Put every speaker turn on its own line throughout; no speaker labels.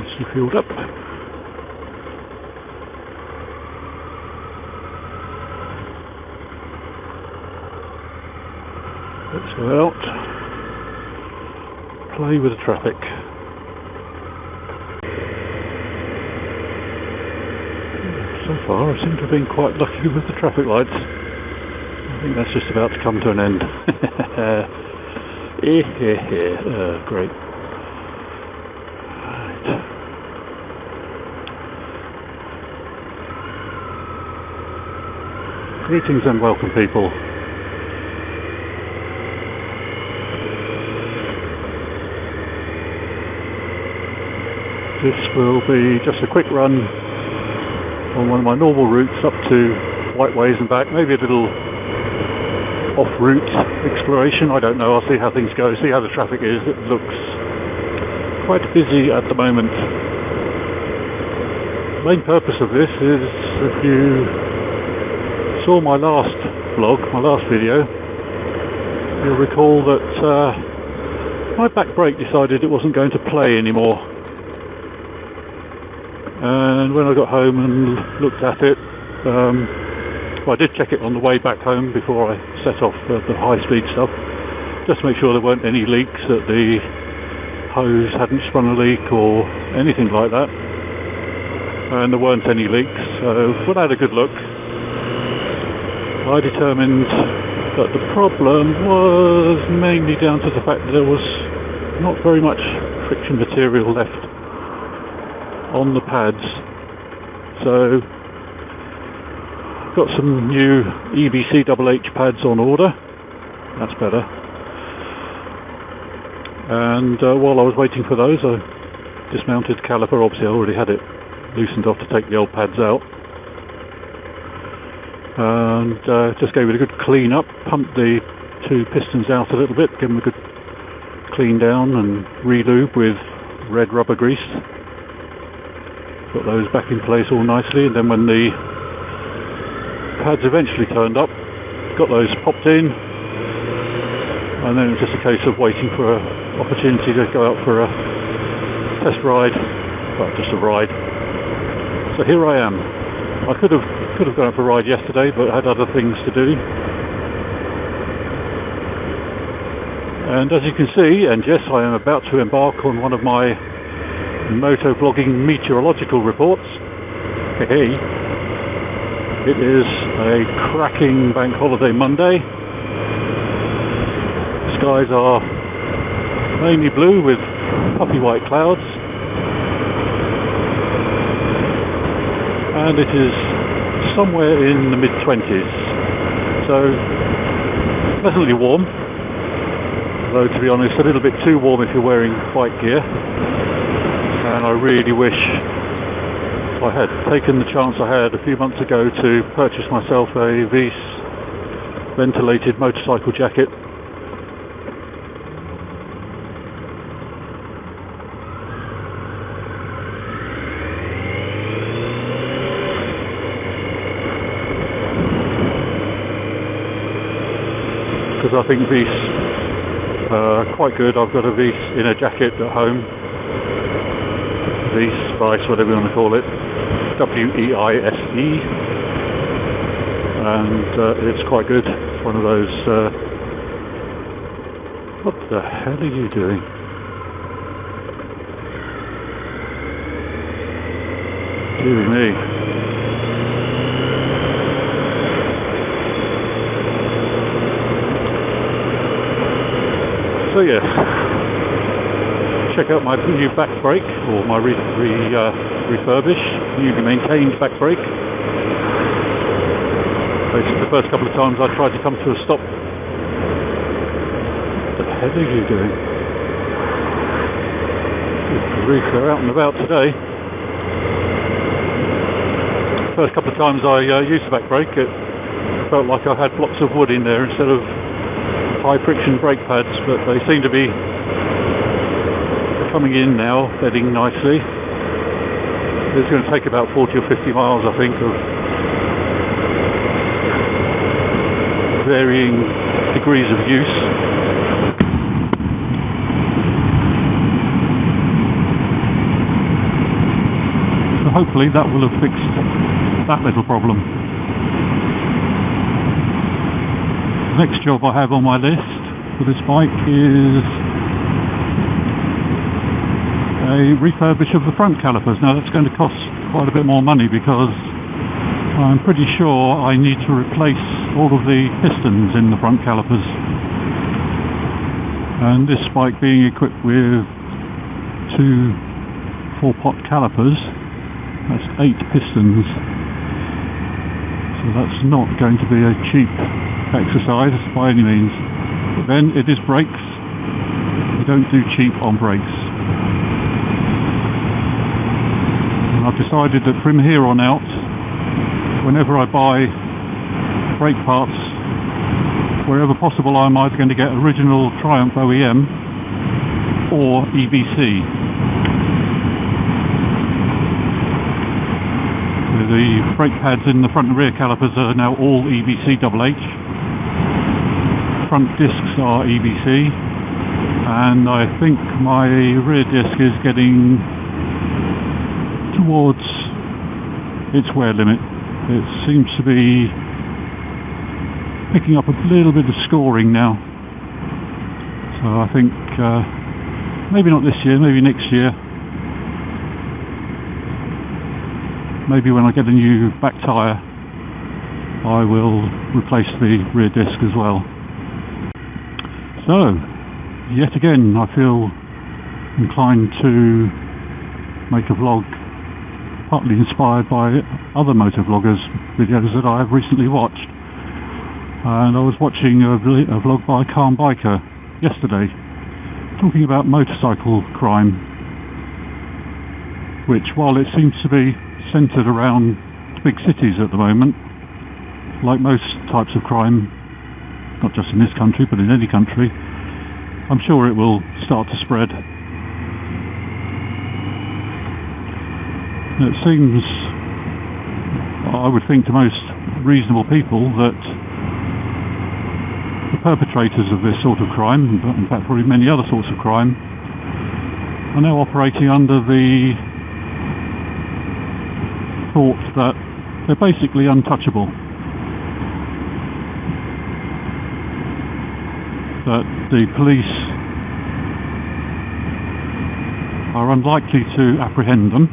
nicely filled up. Let's go out, play with the traffic. So far I seem to have been quite lucky with the traffic lights. I think that's just about to come to an end. Great. Right. Greetings and welcome, people. This will be just a quick run on one of my normal routes up to Whiteways and back, maybe a little off-route exploration, I don't know, I'll see how things go, see how the traffic is. It looks quite busy at the moment. The main purpose of this is, if you saw my last vlog, my last video, you'll recall that my back brake decided it wasn't going to play anymore. And when I got home and looked at it, well, I did check it on the way back home before I set off the high-speed stuff, just to make sure there weren't any leaks, that the hose hadn't sprung a leak or anything like that. And there weren't any leaks, so when I had a good look, I determined that the problem was mainly down to the fact that there was not very much friction material left on the pads. So got some new EBC HH pads on order. That's better. And while I was waiting for those, I dismounted the caliper. Obviously I already had it loosened off to take the old pads out, and just gave it a good clean up, pumped the two pistons out a little bit, give them a good clean down and re-lube with red rubber grease. Got those back in place all nicely, and then when the pads eventually turned up, got those popped in, and then it was just a case of waiting for an opportunity to go out for a test ride, well, just a ride. So here I am. I could have gone out for a ride yesterday, but I had other things to do. And as you can see, and yes, I am about to embark on one of my motovlogging meteorological reports. Hey, it is a cracking bank holiday Monday. Skies are mainly blue with puffy white clouds, and it is somewhere in the mid-20s, so pleasantly warm, though to be honest a little bit too warm if you're wearing bike gear. And I really wish I had taken the chance I had a few months ago to purchase myself a Weiss ventilated motorcycle jacket. Because I think Weiss quite good. I've got a Weiss in a jacket at home. Weiss, Vice, whatever you want to call it, W-E-I-S-E, and it's quite good. It's one of those, what the hell are you doing? Dear me. So yes, check out my new back brake, or my refurbished, newly maintained back brake. Basically the first couple of times I tried to come to a stop. What the hell are you doing? Good grief, they're out and about today. First couple of times I used the back brake, it felt like I had blocks of wood in there instead of high friction brake pads, but they seem to be coming in now, bedding nicely. It's going to take about 40 or 50 miles, I think, of varying degrees of use. So hopefully that will have fixed that little problem. The next job I have on my list for this bike is a refurbish of the front calipers. Now that's going to cost quite a bit more money because I'm pretty sure I need to replace all of the pistons in the front calipers. And this bike being equipped with 2 4-pot calipers, that's 8 pistons. So that's not going to be a cheap exercise by any means. But then it is brakes. You don't do cheap on brakes. And I've decided that from here on out, whenever I buy brake parts, wherever possible, I'm either going to get original Triumph OEM or EBC. The brake pads in the front and rear calipers are now all EBC HH. Front discs are EBC, and I think my rear disc is getting towards its wear limit. It seems to be picking up a little bit of scoring now. So I think maybe not this year, maybe next year. Maybe when I get a new back tyre, I will replace the rear disc as well. So, yet again, I feel inclined to make a vlog partly inspired by other motovloggers' videos that I have recently watched. And I was watching a vlog by Calm Biker yesterday, talking about motorcycle crime, which, while it seems to be centred around big cities at the moment, like most types of crime, not just in this country but in any country, I'm sure it will start to spread. It seems, I would think to most reasonable people, that the perpetrators of this sort of crime, but in fact probably many other sorts of crime, are now operating under the thought that they're basically untouchable. That the police are unlikely to apprehend them.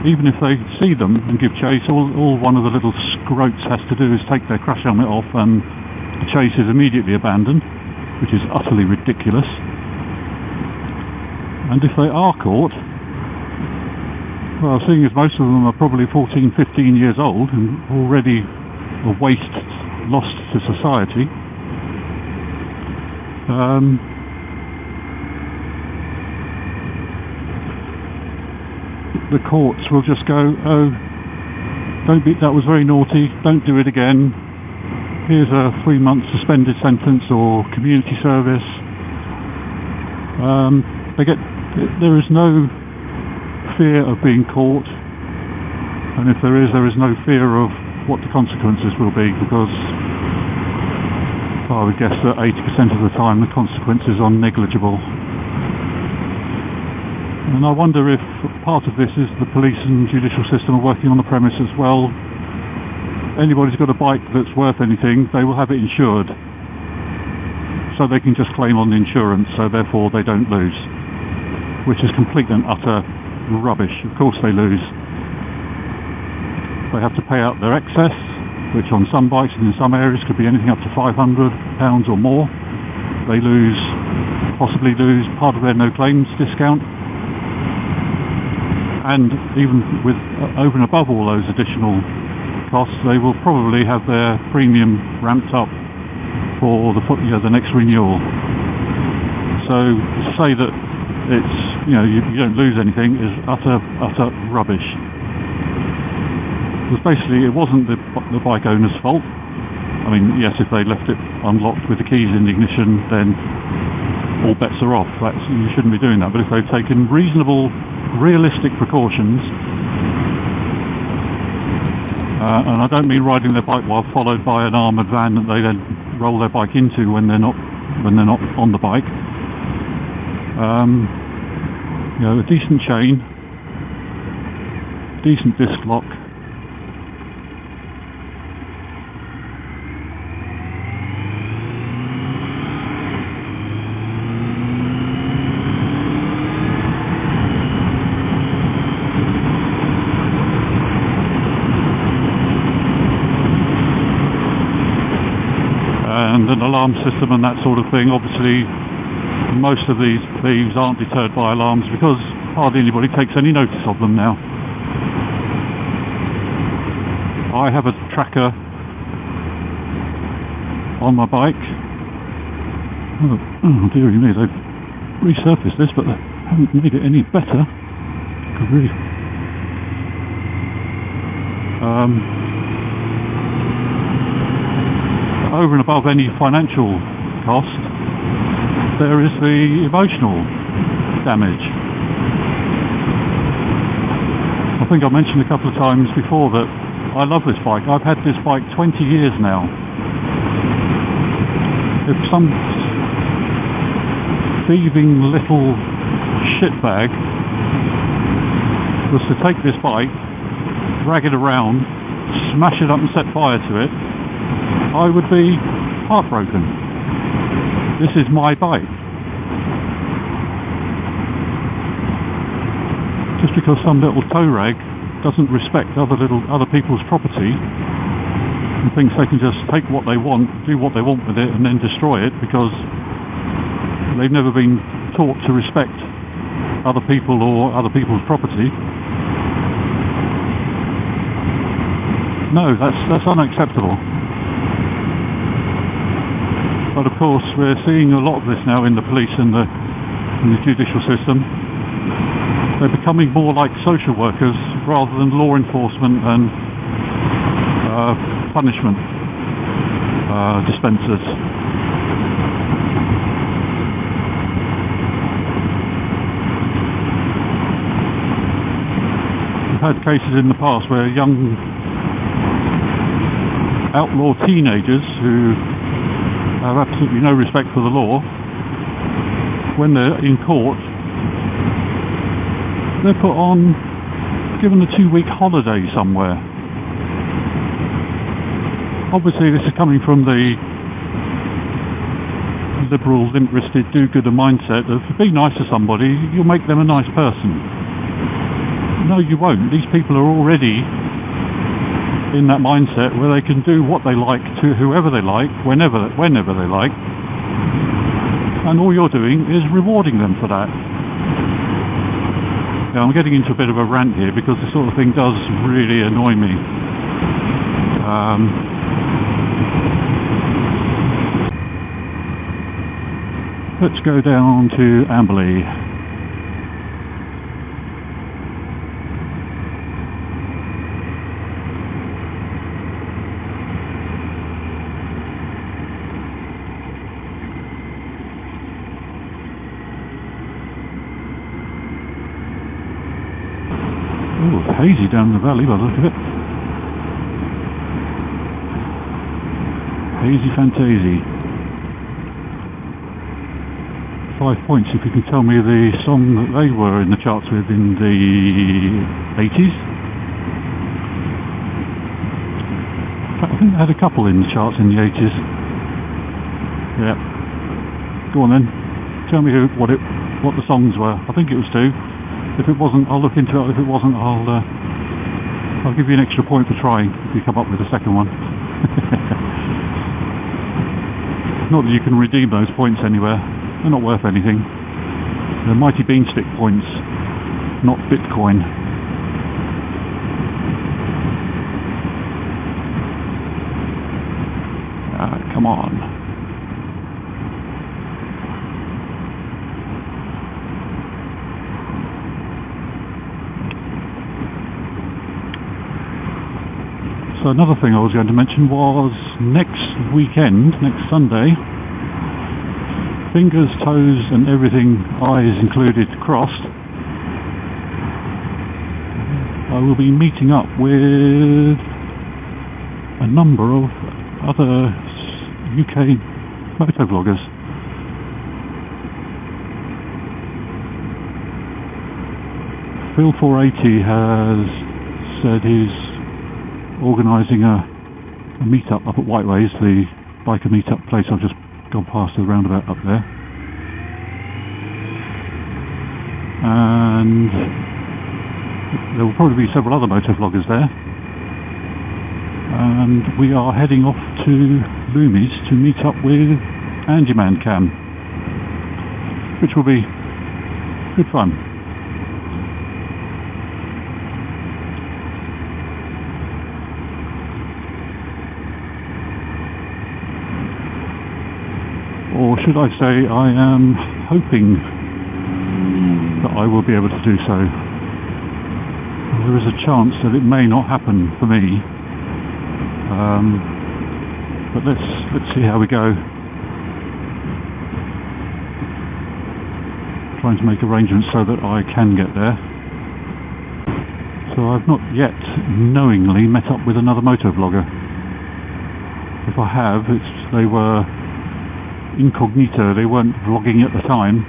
Even if they see them and give chase, all one of the little scroats has to do is take their crash helmet off and the chase is immediately abandoned, which is utterly ridiculous. And if they are caught, well, seeing as most of them are probably 14, 15 years old and already a waste lost to society, the courts will just go, oh, that was very naughty, don't do it again, here's a 3-month suspended sentence or community service. There is no fear of being caught, and if there is no fear of what the consequences will be, because I would guess that 80% of the time the consequences are negligible. And I wonder if part of this is the police and judicial system are working on the premise as well. Anybody's got a bike that's worth anything, they will have it insured, so they can just claim on the insurance, so therefore they don't lose, which is complete and utter rubbish. Of course they lose. They have to pay out their excess, which on some bikes and in some areas could be anything up to £500 or more. They possibly lose part of their no claims discount, and even with over and above all those additional costs, they will probably have their premium ramped up for the next renewal. So to say that it's, you don't lose anything is utter rubbish. Because basically it wasn't the bike owner's fault. I mean, yes, if they left it unlocked with the keys in the ignition, then all bets are off. You shouldn't be doing that. But if they've taken reasonable, realistic precautions, and I don't mean riding their bike while followed by an armoured van that they then roll their bike into when they're not on the bike. A decent chain, decent disc lock. And an alarm system and that sort of thing. Obviously most of these thieves aren't deterred by alarms because hardly anybody takes any notice of them now. I have a tracker on my bike. Oh dearie me, they've resurfaced this but they haven't made it any better. Good grief. Over and above any financial cost, there is the emotional damage. I think I mentioned a couple of times before that I love this bike. I've had this bike 20 years now. If some thieving little shitbag was to take this bike, drag it around, smash it up and set fire to it, I would be heartbroken. This is my bike. Just because some little tow rag doesn't respect other people's property and thinks they can just take what they want, do what they want with it and then destroy it because they've never been taught to respect other people or other people's property. No, that's unacceptable. But of course we're seeing a lot of this now in the police and the judicial system. They're becoming more like social workers rather than law enforcement and punishment dispensers. We've had cases in the past where young outlaw teenagers who have absolutely no respect for the law, when they're in court, they're put on, given a 2-week holiday somewhere. Obviously this is coming from the liberal, limp-wristed, do-gooder mindset of be nice to somebody, you'll make them a nice person. No, you won't. These people are already in that mindset where they can do what they like to whoever they like, whenever they like, and all you're doing is rewarding them for that. Now, I'm getting into a bit of a rant here because this sort of thing does really annoy me. Let's go down to Amberley. Oh, hazy down the valley by the look of it. Hazy Fantasy. 5 points if you can tell me the song that they were in the charts with in the 80s. In fact, I think they had a couple in the charts in the 80s. Yeah. Go on then. Tell me what the songs were. I think it was 2. If it wasn't, I'll look into it. If it wasn't, I'll give you an extra point for trying if you come up with a second one. Not that you can redeem those points anywhere. They're not worth anything. They're Mighty Beanstick points, not Bitcoin. Come on. So another thing I was going to mention was next weekend, next Sunday, fingers, toes and everything, eyes included, crossed, I will be meeting up with a number of other UK motovloggers. Phil 480 has said he's organising a meet-up up at Whiteways, the biker meet-up place. I've just gone past the roundabout up there. And there will probably be several other motovloggers there. And we are heading off to Loomies to meet up with Andyman Cam, which will be good fun. Or should I say, I am hoping that I will be able to do so. There is a chance that it may not happen for me, but let's see how we go. Trying to make arrangements so that I can get there. So I've not yet knowingly met up with another motovlogger. If I have, they were incognito, they weren't vlogging at the time.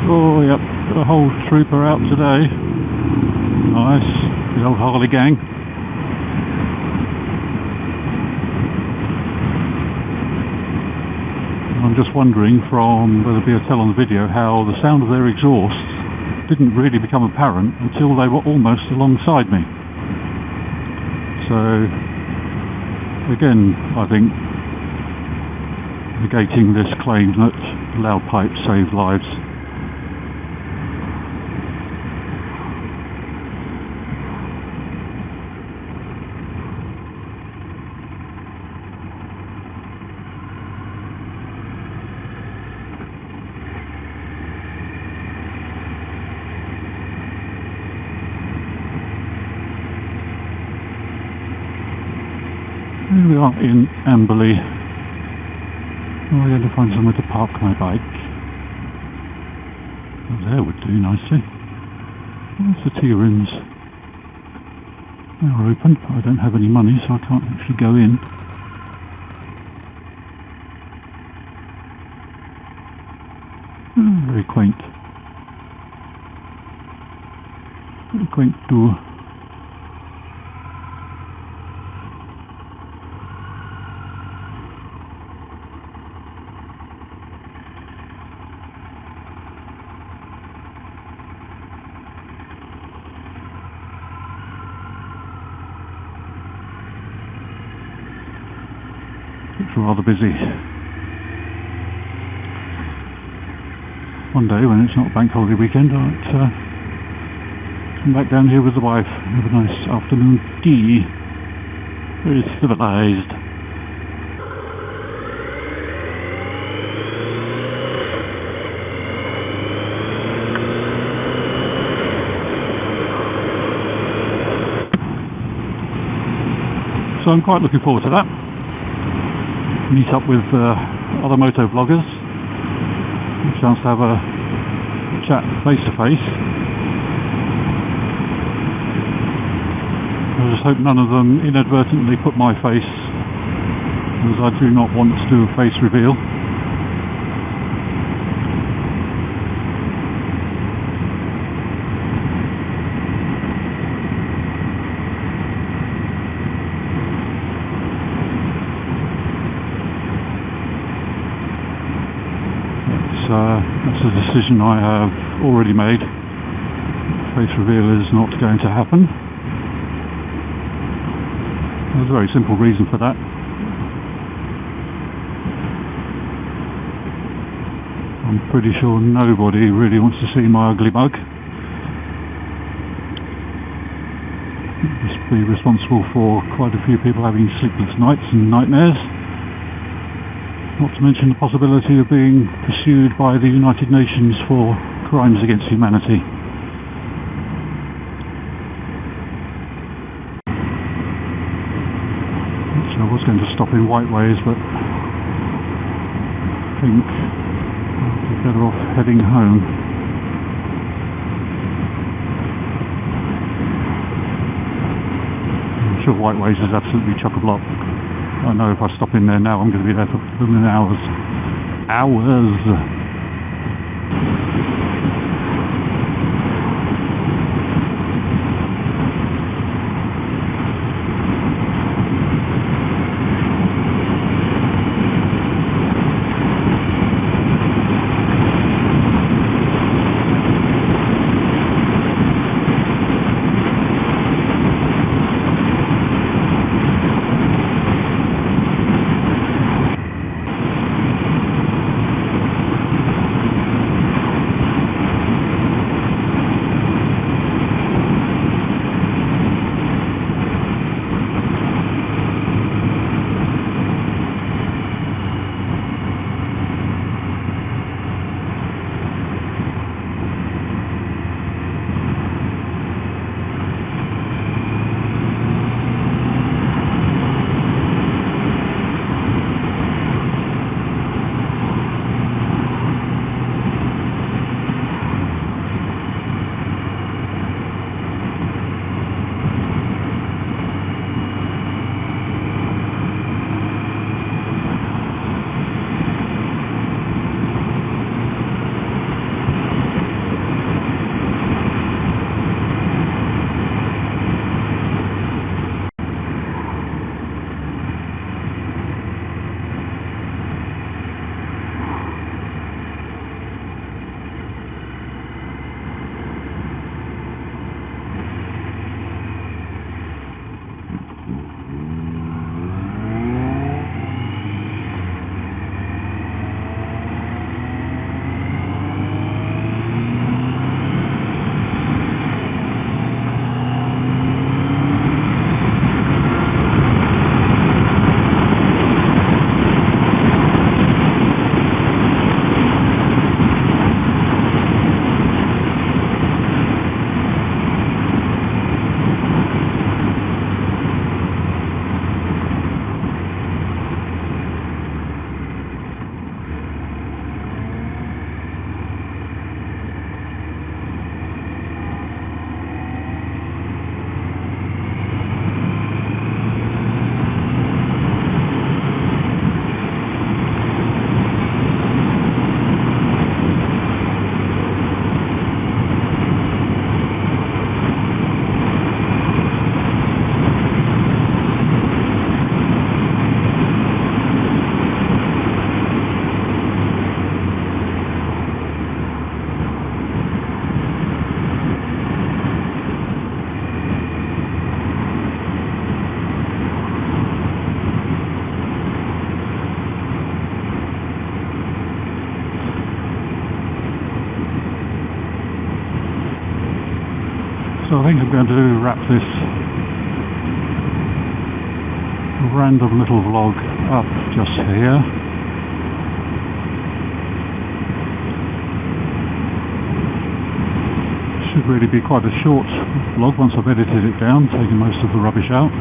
Oh yep, got a whole trooper out today. Nice, the old Harley gang. I'm just wondering, from whether it'll be a tell on the video, how the sound of their exhausts didn't really become apparent until they were almost alongside me. So again, I think negating this claim that loud pipes save lives. Here we are in Amberley. I'm going to find somewhere to park my bike. Oh, there would do nicely. There's the tea rooms. They are open, but I don't have any money, so I can't actually go in. Oh, very quaint. Very quaint door. It's rather busy. One day when it's not bank holiday weekend, I'll come back down here with the wife, have a nice afternoon tea. Very civilised. So I'm quite looking forward to that. Meet up with other motovloggers, a chance to have a chat face to face. I just hope none of them inadvertently put my face, as I do not want to do a face reveal. That's a decision I have already made. Face reveal is not going to happen. There's a very simple reason for that. I'm pretty sure nobody really wants to see my ugly mug. It must be responsible for quite a few people having sleepless nights and nightmares. Not to mention the possibility of being pursued by the United Nations for crimes against humanity. So I was going to stop in Whiteways, but I think I'll be better off heading home. I'm sure Whiteways is absolutely chock-a-block. I know if I stop in there now, I'm going to be there for hours. think I'm going to wrap this random little vlog up just here. Should really be quite a short vlog once I've edited it down, taking most of the rubbish out.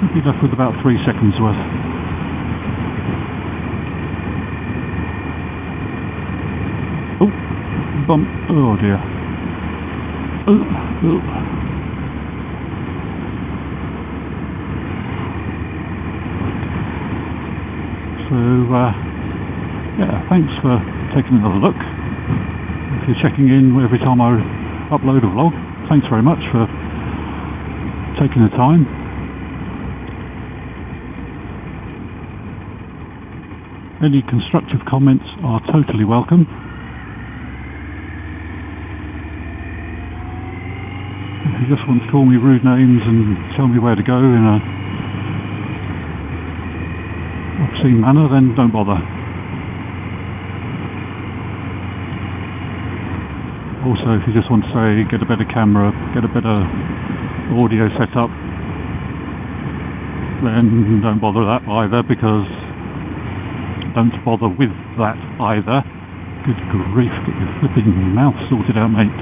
Should be left with about 3 seconds worth. Oh, bump, oh dear. Oh. So, yeah, thanks for taking another look. If you're checking in every time I upload a vlog, thanks very much for taking the time. Any constructive comments are totally welcome. If you just want to call me rude names and tell me where to go in a obscene manner, then don't bother. Also, if you just want to say get a better camera, get a better audio setup, then don't bother that either, because don't bother with that either. Good grief, get your flipping mouth sorted out, mate.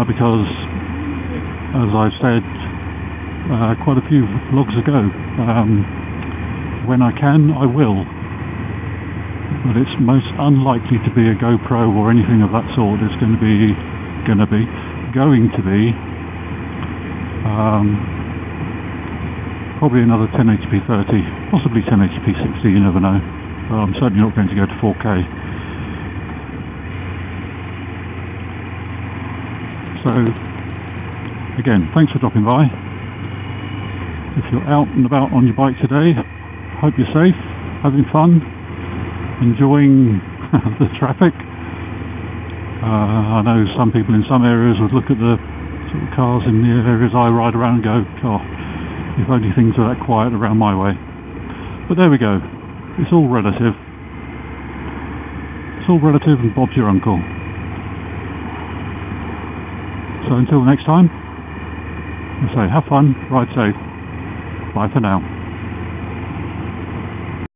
Because, as I've said quite a few vlogs ago, when I can, I will. But it's most unlikely to be a GoPro or anything of that sort. It's going to be probably another 1080p 30, possibly 1080p 60, you never know. I'm certainly not going to go to 4K. So, again, thanks for dropping by. If you're out and about on your bike today, hope you're safe, having fun, enjoying the traffic. I know some people in some areas would look at the sort of cars in the areas I ride around and go, oh, if only things were that quiet around my way. But there we go. It's all relative. It's all relative, and Bob's your uncle. So until next time, I say have fun, ride safe. Bye for now.